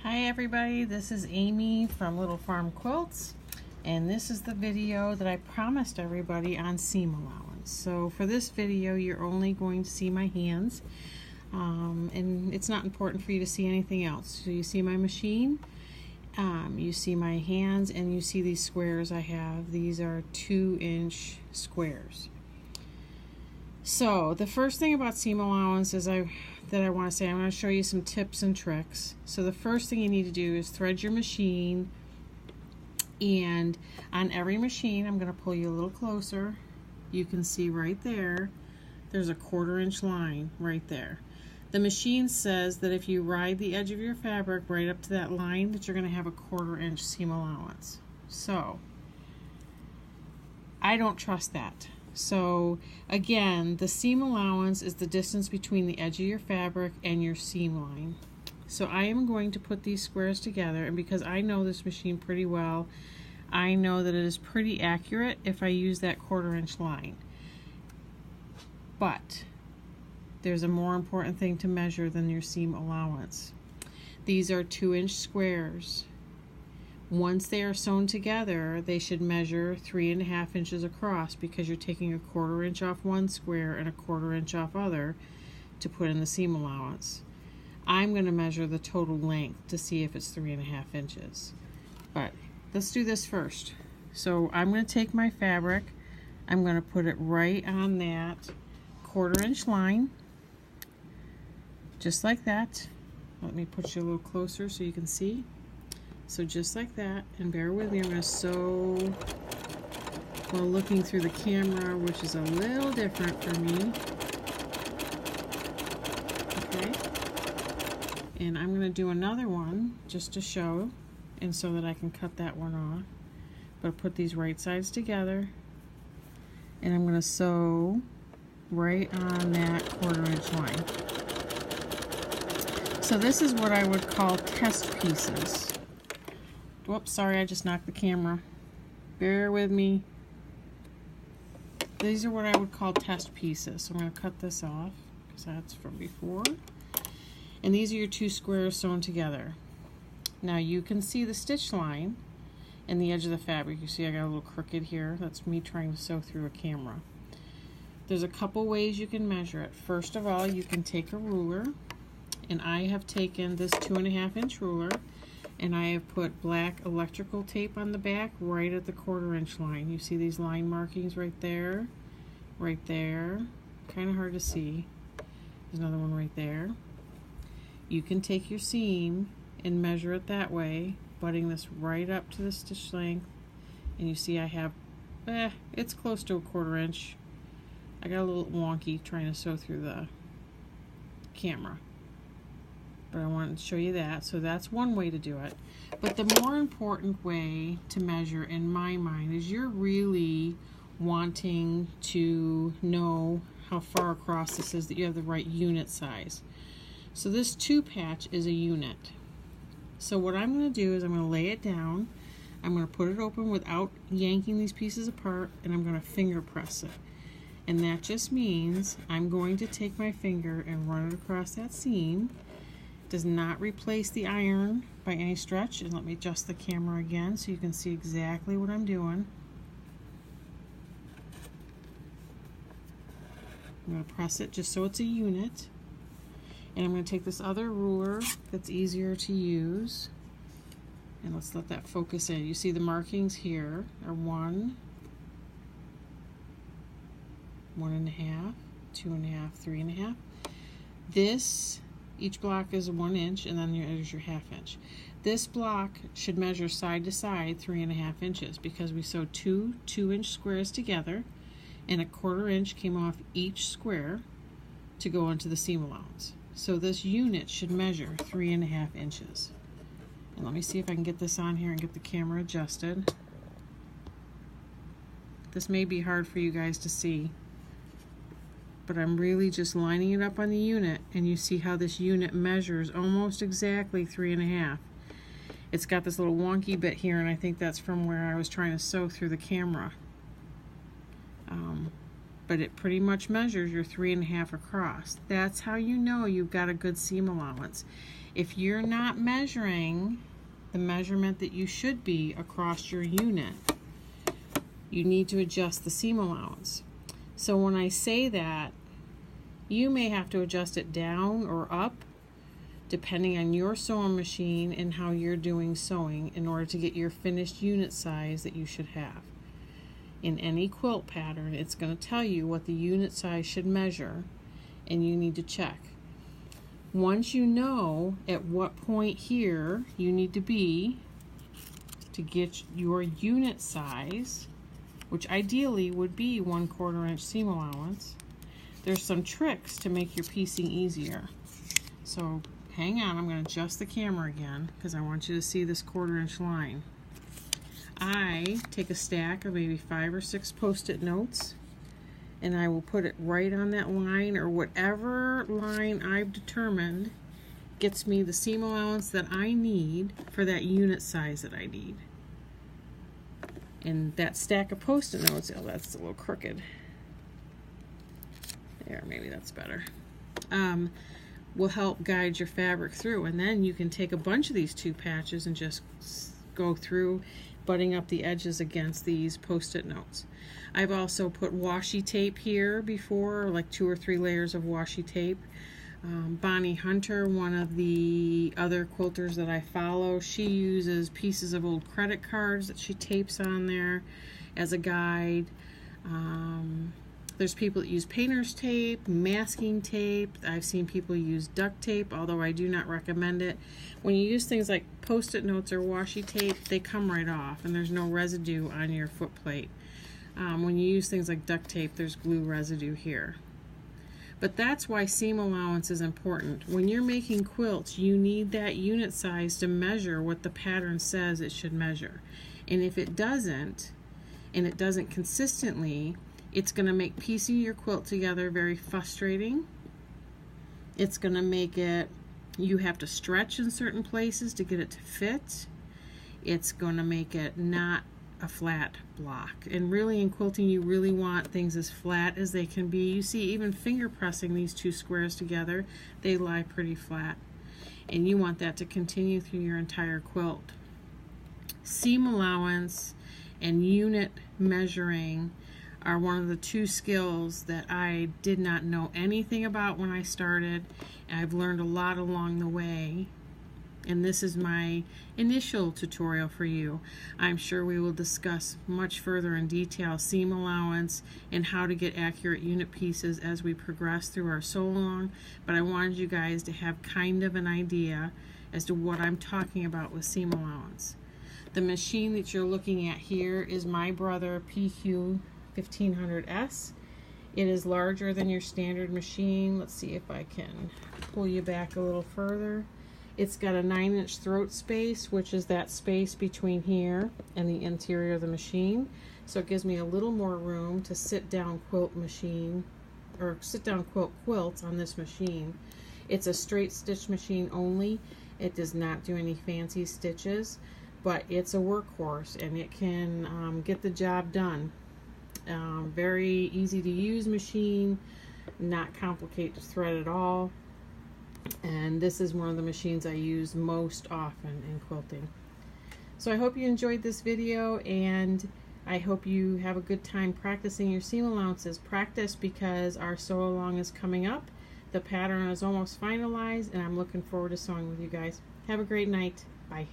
Hi everybody, this is Amy from Little Farm Quilts, and this is the video that I promised everybody on seam allowance. So for this video you're only going to see my hands, and it's not important for you to see anything else. So you see my machine, you see my hands, and you see these squares I have. These are 2-inch squares. So the first thing about seam allowance is I want to say, I'm going to show you some tips and tricks. So the first thing you need to do is thread your machine, and on every machine, I'm going to pull you a little closer. You can see right there, there's a 1/4 inch line right there. The machine says that if you ride the edge of your fabric right up to that line, that you're going to have a 1/4 inch seam allowance. So I don't trust that. So again, the seam allowance is the distance between the edge of your fabric and your seam line. So I am going to put these squares together, and because I know this machine pretty well, I know that it is pretty accurate if I use that 1/4 inch line. But there's a more important thing to measure than your seam allowance. These are 2-inch squares. Once they are sewn together, they should measure 3.5 inches across, because you're taking a 1/4 inch off one square and a 1/4 inch off other to put in the seam allowance. I'm going to measure the total length to see if it's 3.5 inches. But let's do this first. So I'm going to take my fabric, I'm going to put it right on that 1/4 inch line, just like that. Let me put you a little closer so you can see. So just like that, and bear with me, I'm going to sew while looking through the camera, which is a little different for me. Okay, and I'm going to do another one just to show, and so that I can cut that one off. But put these right sides together, and I'm going to sew right on that 1/4 inch line. So this is what I would call test pieces. Whoops, sorry, I just knocked the camera. Bear with me. These are what I would call test pieces. So I'm going to cut this off, because that's from before. And these are your 2 squares sewn together. Now you can see the stitch line and the edge of the fabric. You see I got a little crooked here. That's me trying to sew through a camera. There's a couple ways you can measure it. First of all, you can take a ruler, and I have taken this 2.5 inch ruler, and I have put black electrical tape on the back right at the 1/4 inch line. You see these line markings right there, kind of hard to see. There's another one right there. You can take your seam and measure it that way, butting this right up to the stitch length, and you see I have, it's close to a 1/4 inch. I got a little wonky trying to sew through the camera, but I wanted to show you that. So that's one way to do it. But the more important way to measure, in my mind, is you're really wanting to know how far across this is, that you have the right unit size. So this 2 patch is a unit. So what I'm going to do is I'm going to lay it down, I'm going to put it open without yanking these pieces apart, and I'm going to finger press it. And that just means I'm going to take my finger and run it across that seam. Does not replace the iron by any stretch. And let me adjust the camera again so you can see exactly what I'm doing. I'm going to press it just so it's a unit. And I'm going to take this other ruler that's easier to use, and let's let that focus in. You see the markings here are 1, 1.5, 2.5, 3.5. This, each block is 1 inch, and then there's your 1/2 inch. This block should measure side to side 3.5 inches, because we sewed 2 2-inch squares together, and a 1/4 inch came off each square to go into the seam allowance. So this unit should measure 3.5 inches. And let me see if I can get this on here and get the camera adjusted. This may be hard for you guys to see, but I'm really just lining it up on the unit, and you see how this unit measures almost exactly 3.5. It's got this little wonky bit here, and I think that's from where I was trying to sew through the camera. But it pretty much measures your 3.5 across. That's how you know you've got a good seam allowance. If you're not measuring the measurement that you should be across your unit, you need to adjust the seam allowance. So when I say that, you may have to adjust it down or up depending on your sewing machine and how you're doing sewing in order to get your finished unit size that you should have. In any quilt pattern, it's going to tell you what the unit size should measure, and you need to check. Once you know at what point here you need to be to get your unit size, which ideally would be 1/4 inch seam allowance, there's some tricks to make your piecing easier. So hang on, I'm going to adjust the camera again because I want you to see this 1/4 inch line. I take a stack of maybe 5 or 6 post-it notes, and I will put it right on that line, or whatever line I've determined gets me the seam allowance that I need for that unit size that I need. And that stack of post-it notes, oh, that's a little crooked. There, maybe that's better. Will help guide your fabric through, and then you can take a bunch of these 2 patches and just go through butting up the edges against these post-it notes. I've also put washi tape here before, like 2 or 3 layers of washi tape. Bonnie Hunter, one of the other quilters that I follow, she uses pieces of old credit cards that she tapes on there as a guide. There's people that use painter's tape, masking tape. I've seen people use duct tape, although I do not recommend it. When you use things like post-it notes or washi tape, they come right off and there's no residue on your foot plate. When you use things like duct tape, there's glue residue here. But that's why seam allowance is important. When you're making quilts, you need that unit size to measure what the pattern says it should measure. And if it doesn't, and it doesn't consistently, it's going to make piecing your quilt together very frustrating. It's going to make it, you have to stretch in certain places to get it to fit. It's going to make it not a flat block. And really in quilting, you really want things as flat as they can be. You see, even finger pressing these 2 squares together, they lie pretty flat. And you want that to continue through your entire quilt. Seam allowance and unit measuring are one of the 2 skills that I did not know anything about when I started. I've learned a lot along the way, and this is my initial tutorial for you. I'm sure we will discuss much further in detail seam allowance and how to get accurate unit pieces as we progress through our sew along, but I wanted you guys to have kind of an idea as to what I'm talking about with seam allowance. The machine that you're looking at here is my brother PQ 1500S. It is larger than your standard machine. Let's see if I can pull you back a little further. It's got a 9-inch throat space, which is that space between here and the interior of the machine. So it gives me a little more room to sit down quilt machine, or sit down quilts on this machine. It's a straight stitch machine only. It does not do any fancy stitches, but it's a workhorse and it can get the job done. Very easy to use machine, not complicated to thread at all, and this is one of the machines I use most often in quilting. So I hope you enjoyed this video, and I hope you have a good time practicing your seam allowances. Practice, because our sew along is coming up. The pattern is almost finalized, and I'm looking forward to sewing with you guys. Have a great night. Bye.